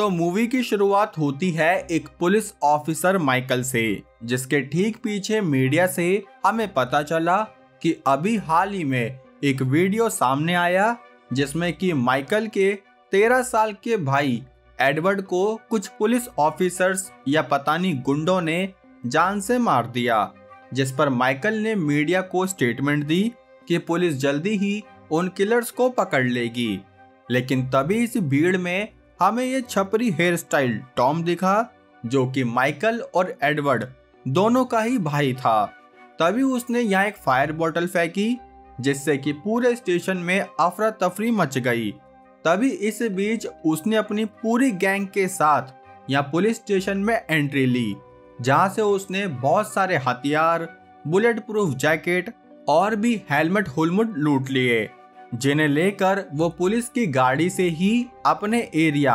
दोस्तों मूवी की शुरुआत होती है एक पुलिस ऑफिसर माइकल से, जिसके ठीक पीछे मीडिया से हमें पता चला कि अभी हाल ही में एक वीडियो सामने आया जिसमें कि माइकल के 13 साल के भाई एडवर्ड को कुछ पुलिस ऑफिसर्स या पता नहीं गुंडों ने जान से मार दिया, जिस पर माइकल ने मीडिया को स्टेटमेंट दी कि पुलिस जल्दी ही उन किलर्स को पकड़ लेगी। लेकिन तभी इस भीड़ में हमें ये छपरी हेयर स्टाइल टॉम दिखा, जो कि माइकल और एडवर्ड दोनों का ही भाई था। तभी उसने यहाँ एक फायर बोतल फेंकी, जिससे कि पूरे स्टेशन में अफरा तफरी मच गई। तभी इस बीच उसने अपनी पूरी गैंग के साथ यहाँ पुलिस स्टेशन में एंट्री ली, जहाँ से उसने बहुत सारे हथियार, बुलेट प्रूफ जैकेट और भी हेलमेट हुलमुट लूट लिए, जिन्हें लेकर वो पुलिस की गाड़ी से ही अपने एरिया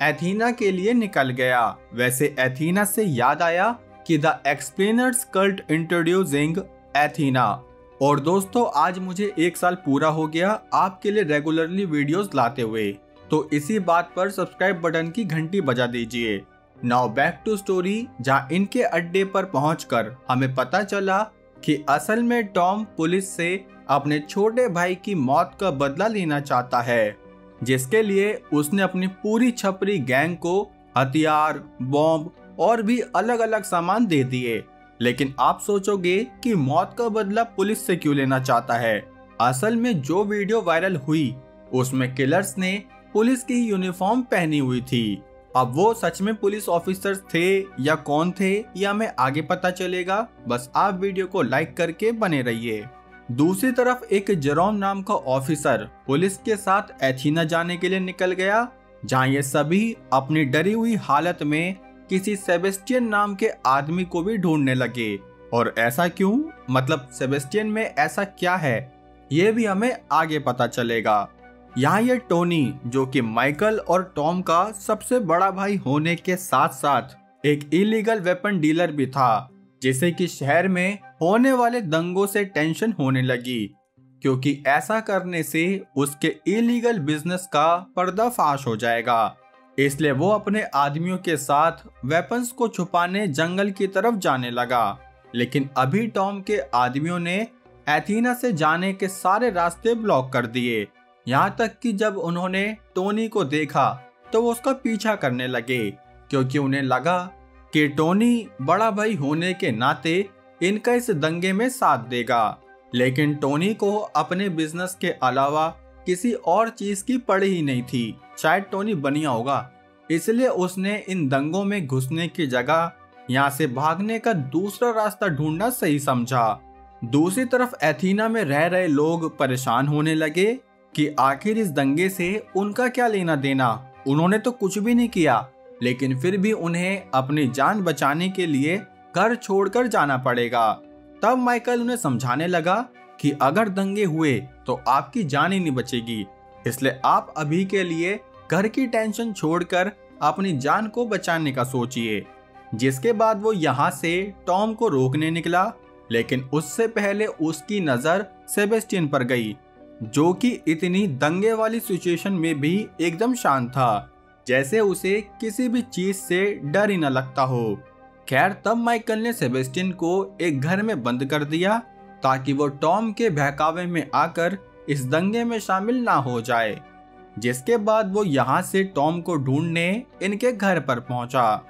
एथीना के लिए निकल गया। वैसे एथीना से याद आया कि द एक्सप्लेनर्स कल्ट इंट्रोड्यूसिंग एथीना। और दोस्तों आज मुझे 1 साल पूरा हो गया आपके लिए रेगुलरली वीडियोस लाते हुए, तो इसी बात पर सब्सक्राइब बटन की घंटी बजा दीजिए। नाउ बैक टू स्टोरी, जहाँ इनके अड्डे पर पहुंचकर हमें पता चला कि असल में टॉम पुलिस से अपने छोटे भाई की मौत का बदला लेना चाहता है, जिसके लिए उसने अपनी पूरी छपरी गैंग को हथियार, बॉम्ब और भी अलग अलग सामान दे दिए। लेकिन आप सोचोगे कि मौत का बदला पुलिस से क्यों लेना चाहता है? असल में जो वीडियो वायरल हुई उसमें किलर्स ने पुलिस की यूनिफॉर्म पहनी हुई थी। अब वो सच में पुलिस ऑफिसर्स थे या कौन थे, या हमें आगे पता चलेगा। बस आप वीडियो को लाइक करके बने रहिए। दूसरी तरफ एक जेरोम नाम का ऑफिसर पुलिस के साथ एथीना जाने के लिए निकल गया, जहां ये सभी अपनी डरी हुई हालत में किसी सेबेस्टियन नाम के आदमी को भी ढूंढने लगे। और ऐसा क्यों, मतलब सेबेस्टियन में ऐसा क्या है, ये भी हमें आगे पता चलेगा। यहाँ ये टोनी, जो कि माइकल और टॉम का सबसे बड़ा भाई होने के साथ साथ एक इलीगल वेपन डीलर भी था, जिसे कि शहर में होने वाले दंगों से टेंशन होने लगी, क्योंकि ऐसा करने से उसके इलीगल बिजनेस का पर्दाफाश हो जाएगा। इसलिए वो अपने आदमियों के साथ वेपन्स को छुपाने जंगल की तरफ जाने लगा। लेकिन अभी टॉम के आदमियों ने एथीना से जाने के सारे रास्ते ब्लॉक कर दिए। यहाँ तक कि जब उन्होंने टोनी को देखा तो वो उसका पीछा करने लगे, क्योंकि उन्हें लगा कि टोनी बड़ा भाई होने के नाते इनका इस दंगे में साथ देगा। लेकिन टोनी को अपने बिजनेस के अलावा किसी और चीज की पड़ी ही नहीं थी। शायद टोनी बनिया होगा, इसलिए उसने इन दंगों में घुसने की जगह यहाँ से भागने का दूसरा रास्ता ढूंढना सही समझा। दूसरी तरफ एथीना में रह रहे लोग परेशान होने लगे कि आखिर इस दंगे से उनका क्या लेना देना। उन्होंने तो कुछ भी नहीं किया, लेकिन फिर भी उन्हें अपनी जान बचाने के लिए घर छोड़कर जाना पड़ेगा। तब माइकल उन्हें समझाने लगा कि अगर दंगे हुए तो आपकी जान ही नहीं बचेगी, इसलिए आप अभी के लिए घर की टेंशन छोड़कर अपनी जान को बचाने का सोचिए। जिसके बाद वो यहाँ से टॉम को रोकने निकला, लेकिन उससे पहले उसकी नजर सेबेस्टियन पर गई, जो कि इतनी दंगे वाली सिचुएशन में भी एकदम शांत था, जैसे उसे किसी भी चीज से डर ही न लगता हो। खैर तब माइकल ने सेबेस्टियन को एक घर में बंद कर दिया, ताकि वो टॉम के बहकावे में आकर इस दंगे में शामिल ना हो जाए। जिसके बाद वो यहाँ से टॉम को ढूंढने इनके घर पर पहुंचा,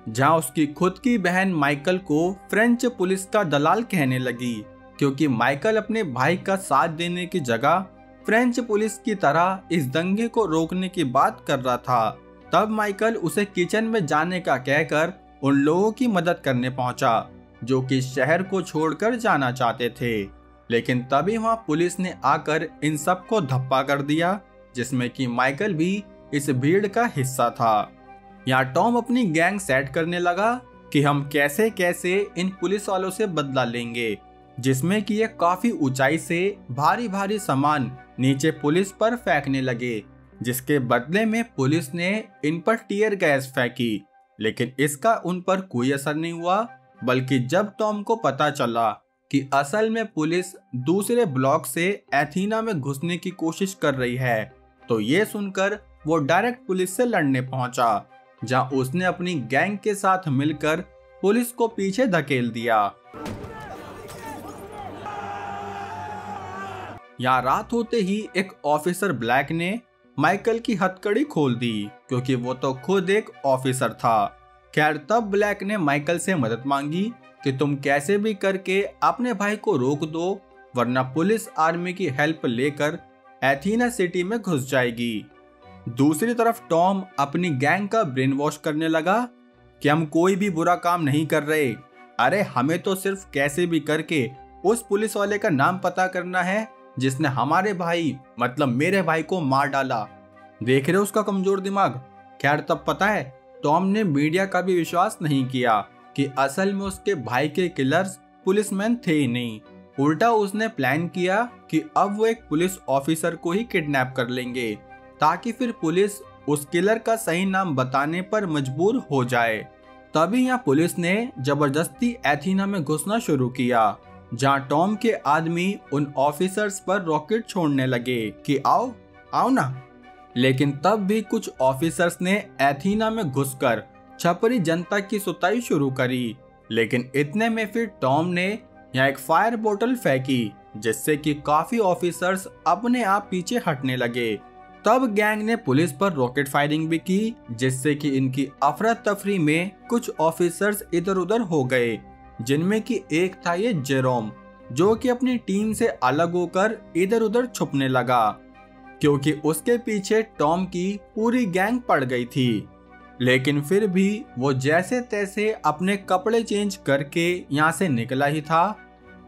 जहाँ उसकी खुद की बहन माइकल को फ्रेंच पुलिस का दलाल कहने लगी, क्योंकि माइकल अपने भाई का साथ देने की जगह फ्रेंच पुलिस की तरह इस दंगे को रोकने की बात कर रहा था। तब माइकल उसे किचन में जाने का कहकर उन लोगों की मदद करने पहुंचा, जो कि शहर को छोड़कर जाना चाहते थे। लेकिन तभी वहां पुलिस ने आकर इन सबको धप्पा कर दिया, जिसमें कि माइकल भी इस भीड़ का हिस्सा था। यहाँ टॉम अपनी गैंग सेट करने लगा कि हम कैसे कैसे इन पुलिस वालों से बदला लेंगे, जिसमें कि ये काफी ऊंचाई से भारी भारी सामान नीचे पुलिस पर फेंकने लगे, जिसके बदले में पुलिस ने इन पर टीयर गैस फेंकी। लेकिन इसका उन पर कोई असर नहीं हुआ, बल्कि जब टॉम को पता चला कि असल में पुलिस दूसरे ब्लॉक से एथीना में घुसने की कोशिश कर रही है, तो ये सुनकर वो डायरेक्ट पुलिस से लड़ने पहुंचा। जहां उसने अपनी गैंग के साथ मिलकर पुलिस को पीछे धकेल दिया। यहाँ रात होते ही एक ऑफिसर ब्लैक ने माइकल की हथकड़ी खोल दी, क्योंकि वो तो खुद एक ऑफिसर था। खैर तब ब्लैक ने माइकल से मदद मांगी कि तुम कैसे भी करके अपने भाई को रोक दो, वरना पुलिस आर्मी की हेल्प लेकर एथेना सिटी में घुस जाएगी। दूसरी तरफ टॉम अपनी गैंग का ब्रेन वॉश करने लगा कि हम कोई भी बुरा काम नहीं कर रहे, अरे हमें तो सिर्फ कैसे भी करके उस पुलिस वाले का नाम पता करना है जिसने हमारे भाई मतलब मेरे भाई को मार डाला। देख रहे हो उसका कमजोर दिमाग। खैर तब पता है टॉम ने मीडिया का भी विश्वास नहीं किया कि असल में उसके भाई के किलर्स पुलिसमैन थे ही नहीं। उल्टा उसने प्लान किया कि अब वो एक पुलिस ऑफिसर को ही किडनैप कर लेंगे, ताकि फिर पुलिस उस किलर का सही नाम बताने पर मजबूर हो जाए। तभी यहाँ पुलिस ने जबरदस्ती एथेना में घुसना शुरू किया, जहाँ टॉम के आदमी उन ऑफिसर्स पर रॉकेट छोड़ने लगे कि आओ आओ ना। लेकिन तब भी कुछ ऑफिसर्स ने एथेना में घुसकर छपरी जनता की सुताई शुरू करी। लेकिन इतने में फिर टॉम ने यहाँ एक फायर बोतल फेंकी, जिससे कि काफी ऑफिसर्स अपने आप पीछे हटने लगे। तब गैंग ने पुलिस पर रॉकेट फायरिंग भी की, जिससे कि इनकी अफरा तफरी में कुछ ऑफिसर्स इधर उधर हो गए, जिनमें कि एक था ये जेरोम, जो कि अपनी टीम से अलग होकर इधर उधर छुपने लगा, क्योंकि उसके पीछे टॉम की पूरी गैंग पड़ गई थी। लेकिन फिर भी वो जैसे तैसे अपने कपड़े चेंज करके यहाँ से निकला ही था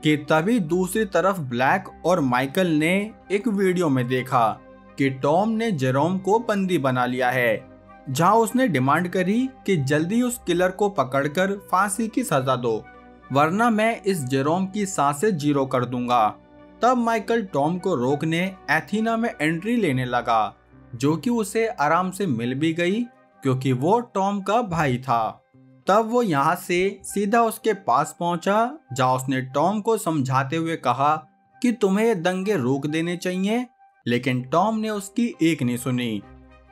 कि तभी दूसरी तरफ ब्लैक और माइकल ने एक वीडियो में देखा कि टॉम ने जेरोम को बंदी बना लिया है, जहां उसने डिमांड करी कि जल्दी उस किलर को पकड़कर फांसी की सजा दो, वरना मैं इस जेरोम की सांसें जीरो कर दूंगा। तब माइकल टॉम को रोकने एथेना में एंट्री लेने लगा, जो कि उसे आराम से मिल भी गई, क्योंकि वो टॉम का भाई था। तब वो यहाँ से सीधा उसके पास पहुंचा, जहां उसने टॉम को समझाते हुए कहा कि तुम्हें ये दंगे रोक देने चाहिए। लेकिन टॉम ने उसकी एक नहीं सुनी,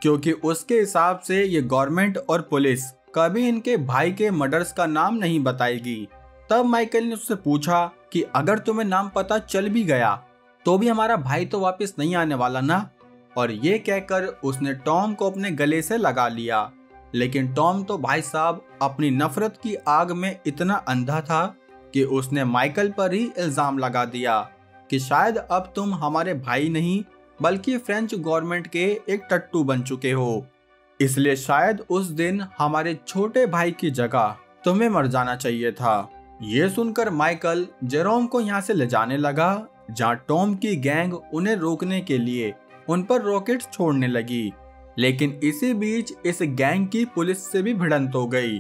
क्योंकि उसके हिसाब से ये गवर्नमेंट और पुलिस कभी इनके भाई के मर्डर्स का नाम नहीं बताएगी। तब माइकल ने उससे पूछा कि अगर तुम्हें नाम पता चल भी गया तो भी हमारा भाई तो वापस नहीं आने वाला ना। और ये कहकर उसने टॉम को अपने गले से लगा लिया। लेकिन टॉम तो भाई साहब अपनी नफरत की आग में इतना अंधा था कि उसने माइकल पर ही इल्जाम लगा दिया कि शायद अब तुम हमारे भाई नहीं बल्कि फ्रेंच गवर्नमेंट के एक टट्टू बन चुके हो, इसलिए शायद उस दिन हमारे छोटे भाई की जगह तुम्हें मर जाना चाहिए था। ये सुनकर माइकल जेरोम को यहाँ से ले जाने लगा, जहाँ टॉम की गैंग उन्हें रोकने के लिए उन पर रॉकेट्स छोड़ने लगी। लेकिन इसी बीच इस गैंग की पुलिस से भी भिड़ंत हो गई।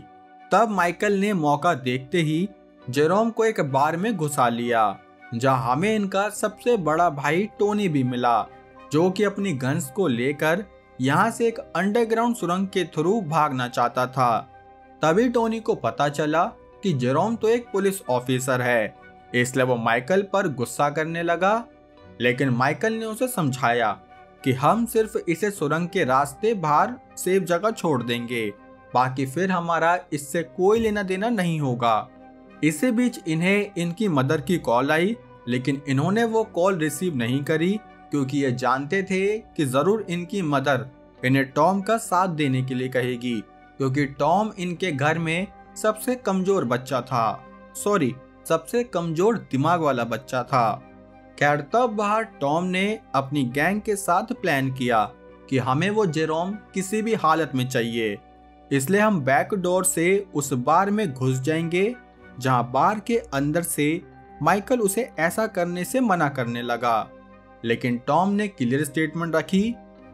तब माइकल ने मौका देखते ही जेरोम को एक बार में घुसा लिया, जहाँ हमें इनका सबसे बड़ा भाई टोनी भी मिला, जो कि अपनी गन्स को लेकर यहाँ से एक अंडरग्राउंड सुरंग के थ्रू भागना चाहता था। तभी टोनी को पता चला कि जेरोम तो एक पुलिस ऑफिसर है, इसलिए वो माइकल पर गुस्सा करने लगा। लेकिन माइकल ने उसे समझाया कि हम सिर्फ इसे सुरंग के रास्ते बाहर सेफ जगह छोड़ देंगे, बाकी फिर हमारा इससे कोई लेना देना नहीं होगा। इसी बीच इन्हें इनकी मदर की कॉल आई, लेकिन इन्होंने वो कॉल रिसीव नहीं करी, क्योंकि ये जानते थे कि जरूर इनकी मदर इन्हें टॉम का साथ देने के लिए कहेगी, क्योंकि टॉम इनके घर में सबसे कमजोर बच्चा था, सबसे कमजोर दिमाग वाला बच्चा था। खैर तब बाहर टॉम ने अपनी गैंग के साथ प्लान किया कि हमें वो जेरोम किसी भी हालत में चाहिए, इसलिए हम बैक डोर से उस बार में घुस जाएंगे, जहां बार के अंदर से माइकल उसे ऐसा करने से मना करने लगा। लेकिन टॉम ने क्लियर स्टेटमेंट रखी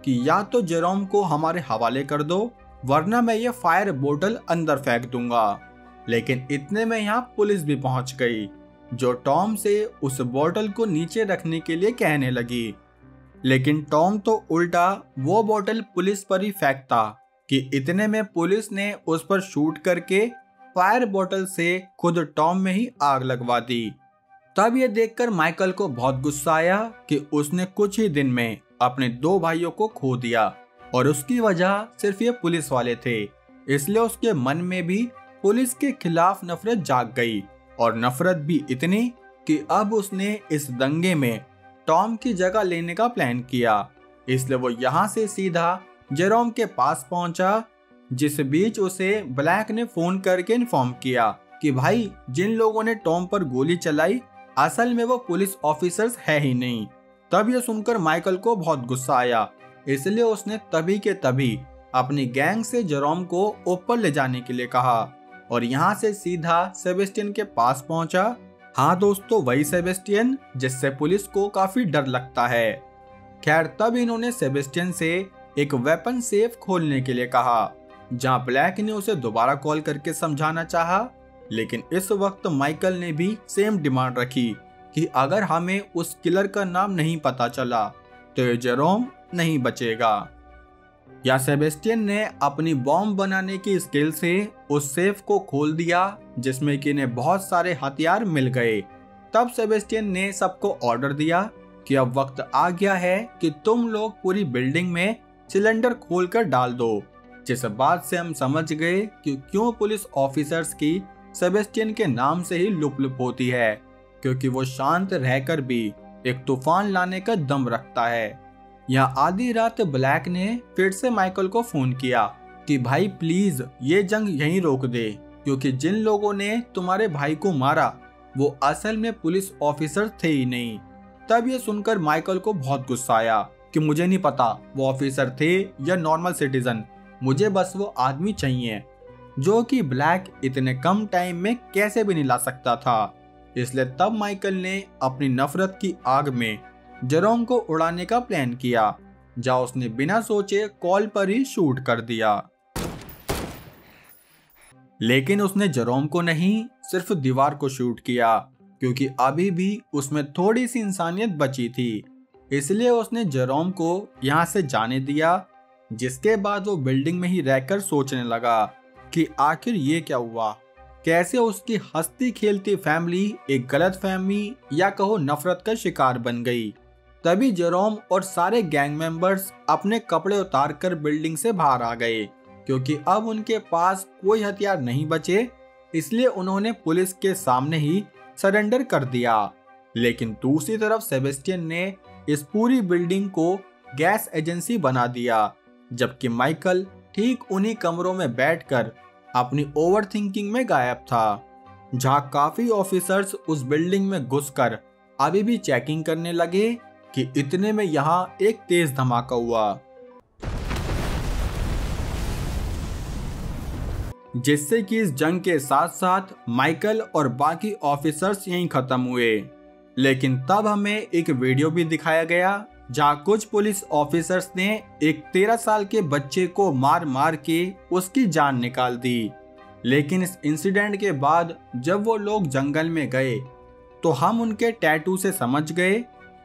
कि या तो जेरोम को हमारे हवाले कर दो, वरना मैं ये फायर बोतल अंदर फेंक दूंगा। लेकिन इतने में यहाँ पुलिस भी पहुंच गई, जो टॉम से उस बोतल को नीचे रखने के लिए कहने लगी। लेकिन टॉम तो उल्टा वो बोतल पुलिस पर ही फेंकता कि इतने में पुलिस ने उस पर शूट करके फायर बोतल से खुद टॉम में ही आग लगवा दी। तब ये देखकर माइकल को बहुत गुस्सा आया कि उसने कुछ ही दिन में अपने 2 भाइयों को खो दिया, और उसकी वजह सिर्फ ये पुलिस वाले थे। इसलिए उसके मन में भी पुलिस के खिलाफ नफरत जाग गई, और नफरत भी इतनी कि अब उसने इस दंगे में टॉम की जगह लेने का प्लान किया। इसलिए वो यहाँ से सीधा जेरोम के पास पहुंचा, जिस बीच उसे ब्लैक ने फोन करके इन्फॉर्म किया कि भाई जिन लोगों ने टॉम पर गोली चलाई असल में वो पुलिस ऑफिसर्स है ही नहीं। तब ये सुनकर माइकल को बहुत गुस्सा आया, इसलिए उसने तभी के तभी अपनी गैंग से जेरोम को ऊपर ले जाने के लिए कहा और यहाँ से सीधा सेबेस्टियन के पास पहुंचा। हाँ दोस्तों, वही सेबेस्टियन जिससे पुलिस को काफी डर लगता है। खैर तब इन्होंने सेबेस्टियन से एक वेपन सेफ खोलने के लिए कहा, जहाँ ब्लैक ने उसे दोबारा कॉल करके समझाना चाहा, लेकिन इस वक्त माइकल ने भी सेम डिमांड रखी कि अगर हमें उस किलर का नाम नहीं पता चला तो ये जेरोम नहीं बचेगा। या सेबेस्टियन ने अपनी बॉम्ब बनाने की स्किल से उस सेफ को खोल दिया, जिसमें कि इन्हें बहुत सारे हथियार मिल गए। तब सेबेस्टियन ने सबको ऑर्डर दिया कि अब वक्त आ गया है कि तुम लोग पूरी बिल्डिंग में सिलेंडर खोलकर डाल दो। जिस बात से हम समझ गए कि क्यों पुलिस ऑफिसर्स की सेबेस्टियन के नाम से ही लुप होती है, क्योंकि वो शांत रहकर भी एक तूफान लाने का दम रखता है। यहाँ आधी रात ब्लैक ने फिर से माइकल को फोन किया कि भाई प्लीज ये जंग यहीं रोक दे, क्योंकि जिन लोगों ने तुम्हारे भाई को मारा वो असल में पुलिस ऑफिसर थे ही नहीं। तब ये सुनकर माइकल को बहुत गुस्सा आया कि मुझे नहीं पता वो ऑफिसर थे या नॉर्मल सिटीजन, मुझे बस वो आदमी चाहिए, जो कि ब्लैक इतने कम टाइम में कैसे भी नहीं ला सकता था। इसलिए तब माइकल ने अपनी नफरत की आग में जेरोम को उड़ाने का प्लान किया, जहां उसने बिना सोचे कॉल पर ही शूट कर दिया। लेकिन उसने जेरोम को नहीं, सिर्फ दीवार को शूट किया, क्योंकि अभी भी उसमें थोड़ी सी इंसानियत बची थी। इसलिए उसने जेरोम को यहाँ से जाने दिया, जिसके बाद वो बिल्डिंग में ही रहकर सोचने लगा कि आखिर ये क्या हुआ, कैसे उसकी हंसती खेलती फैमिली एक गलत फहमी या कहो नफरत का शिकार बन गई। तभी जेरोम और सारे गैंग मेंबर्स अपने कपड़े उतार कर बिल्डिंग से बाहर आ गए, क्योंकि अब उनके पास कोई हथियार नहीं बचे। इसलिए उन्होंने पुलिस के सामने ही सरेंडर कर दिया। लेकिन दूसरी तरफ सेबेस्टियन ने इस पूरी बिल्डिंग को गैस एजेंसी बना दिया, जबकि माइकल ठीक उन्हीं कमरों में बैठकर अपनी ओवरथिंकिंग में गायब था, जहां काफी ऑफिसर्स उस बिल्डिंग में घुसकर अभी भी चेकिंग करने लगे कि इतने में यहां एक तेज धमाका हुआ, जिससे कि इस जंग के साथ साथ माइकल और बाकी ऑफिसर्स यहीं खत्म हुए। लेकिन तब हमें एक वीडियो भी दिखाया गया, जहां कुछ पुलिस ऑफिसर्स ने एक 13 साल के बच्चे को मार मार के उसकी जान निकाल दी। लेकिन इस इंसिडेंट के बाद जब वो लोग जंगल में गए तो हम उनके टैटू से समझ गए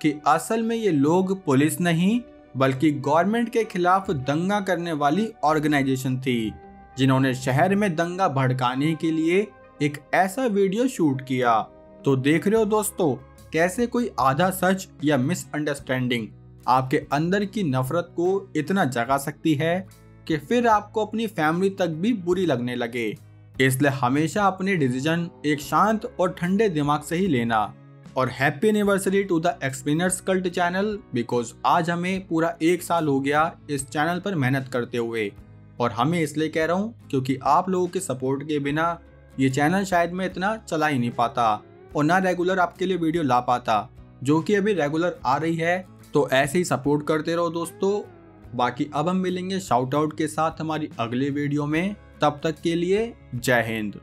कि असल में ये लोग पुलिस नहीं बल्कि गवर्नमेंट के खिलाफ दंगा करने वाली ऑर्गेनाइजेशन थी, जिन्होंने शहर में दंगा भड़काने के लिए एक ऐसा वीडियो शूट किया। तो देख रहे हो दोस्तों, कैसे कोई आधा सच या मिसअंडरस्टैंडिंग आपके अंदर की नफरत को इतना जगा सकती है कि फिर आपको अपनी फैमिली तक भी बुरी लगने लगे। इसलिए हमेशा अपने डिसीजन एक शांत और ठंडे दिमाग से ही लेना। और happy anniversary to the explainers cult channel, because आज हमें पूरा 1 साल हो गया इस चैनल पर मेहनत करते हुए। और हमें इसलिए कह रहा हूँ क्योंकि आप लोगों के सपोर्ट के बिना ये चैनल शायद मैं इतना चला ही नहीं पाता और ना रेगुलर आपके लिए वीडियो ला पाता, जो कि अभी रेगुलर आ रही है। तो ऐसे ही सपोर्ट करते रहो दोस्तों। बाकी अब हम मिलेंगे शाउट आउट के साथ हमारी अगले वीडियो में। तब तक के लिए जय हिंद।